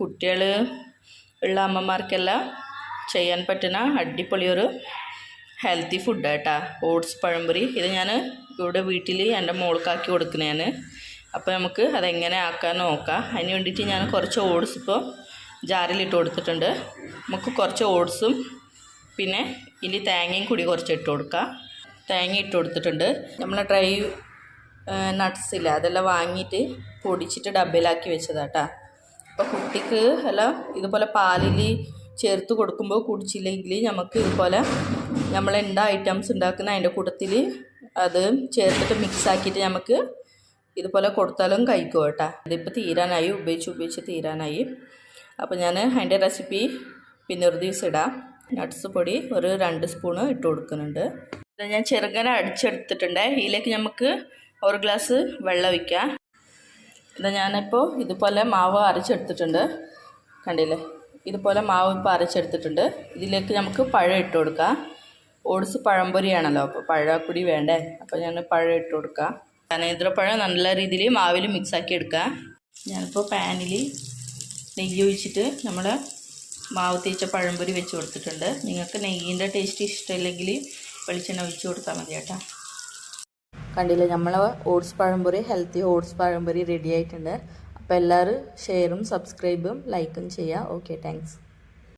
കുട്ടികൾ ഉള്ള അമ്മമാർക്കെല്ലാം ചെയ്യാൻ പറ്റുന്ന അടിപൊളിയൊരു ഹെൽത്തി ഫുഡ് കേട്ടോ ഓട്സ് പഴംപൊരി. ഇത് ഞാൻ ഇവിടെ വീട്ടിൽ എൻ്റെ മോൾക്കാക്കി കൊടുക്കുന്നതാണ്. അപ്പോൾ നമുക്ക് അതെങ്ങനെ ആക്കാൻ നോക്കാം. അതിന് വേണ്ടിയിട്ട് ഞാൻ കുറച്ച് ഓട്സ് ഇപ്പോൾ ജാറിലിട്ട് കൊടുത്തിട്ടുണ്ട്. നമുക്ക് കുറച്ച് ഓട്സും പിന്നെ ഇതിൽ തേങ്ങയും കൂടി കുറച്ച് ഇട്ട് കൊടുക്കാം. തേങ്ങ ഇട്ട് കൊടുത്തിട്ടുണ്ട്. നമ്മളെ ഡ്രൈ നട്ട്സ് ഇല്ല അതെല്ലാം വാങ്ങിയിട്ട് പൊടിച്ചിട്ട് ഡബ്ബയിലാക്കി വെച്ചതാട്ടാ. അപ്പോൾ കുട്ടിക്ക് എല്ലാം ഇതുപോലെ പാലിൽ ചേർത്ത് കൊടുക്കുമ്പോൾ കുടിച്ചില്ലെങ്കിൽ നമുക്ക് ഇതുപോലെ നമ്മളെന്ത ഐറ്റംസ് ഉണ്ടാക്കുന്ന അതിൻ്റെ കൂട്ടത്തിൽ അത് ചേർത്തിട്ട് മിക്സ് ആക്കിയിട്ട് നമുക്ക് ഇതുപോലെ കൊടുത്താലും കഴിക്കും കേട്ടോ. ഇതിപ്പോൾ തീരാനായി, ഉപയോഗിച്ച് തീരാനായി. അപ്പോൾ ഞാൻ അതിൻ്റെ റെസിപ്പി പിന്നെ ഒരു ദിവസം ഇടാം. നട്ട്സ് പൊടി ഒരു 2 സ്പൂണ് ഇട്ട് കൊടുക്കുന്നുണ്ട്. ഇത് ഞാൻ ചെറുങ്ങനെ അടിച്ചെടുത്തിട്ടുണ്ട്. ഇതിലേക്ക് നമുക്ക് 1 ഗ്ലാസ് വെള്ളം ഒഴിക്കാം. ഇത് ഞാനിപ്പോൾ ഇതുപോലെ മാവ് അരച്ചെടുത്തിട്ടുണ്ട്. കണ്ടില്ലേ, ഇതുപോലെ മാവ് ഇപ്പോൾ അരച്ചെടുത്തിട്ടുണ്ട്. ഇതിലേക്ക് നമുക്ക് പഴം ഇട്ട് കൊടുക്കാം. ഓട്സ് പഴംപൊരിയാണല്ലോ, അപ്പോൾ പഴപ്പൊടി വേണ്ടേ. അപ്പോൾ ഞാൻ പഴം ഇട്ട് കൊടുക്കാം. നേന്ത്രപ്പഴം നല്ല രീതിയിൽ മാവിൽ മിക്സാക്കി എടുക്കാം. ഞാനിപ്പോൾ പാനിൽ നെയ്യ് ഒഴിച്ചിട്ട് നമ്മൾ മാവ് തേച്ച പഴംപൊരി വെച്ച് കൊടുത്തിട്ടുണ്ട്. നിങ്ങൾക്ക് നെയ്യിൻ്റെ ടേസ്റ്റ് ഇഷ്ടമില്ലെങ്കിൽ വെളിച്ചെണ്ണ ഒഴിച്ച് കൊടുത്താൽ മതി കേട്ടോ. കണ്ടില്ലേ, നമ്മൾ ഓട്സ് പഴംപൊരി, ഹെൽത്തി ഓട്സ് പഴംപൊരി റെഡി ആയിട്ടുണ്ട്. അപ്പോൾ എല്ലാവരും ഷെയറും സബ്സ്ക്രൈബും ലൈക്കും ചെയ്യുക. Okay, thanks.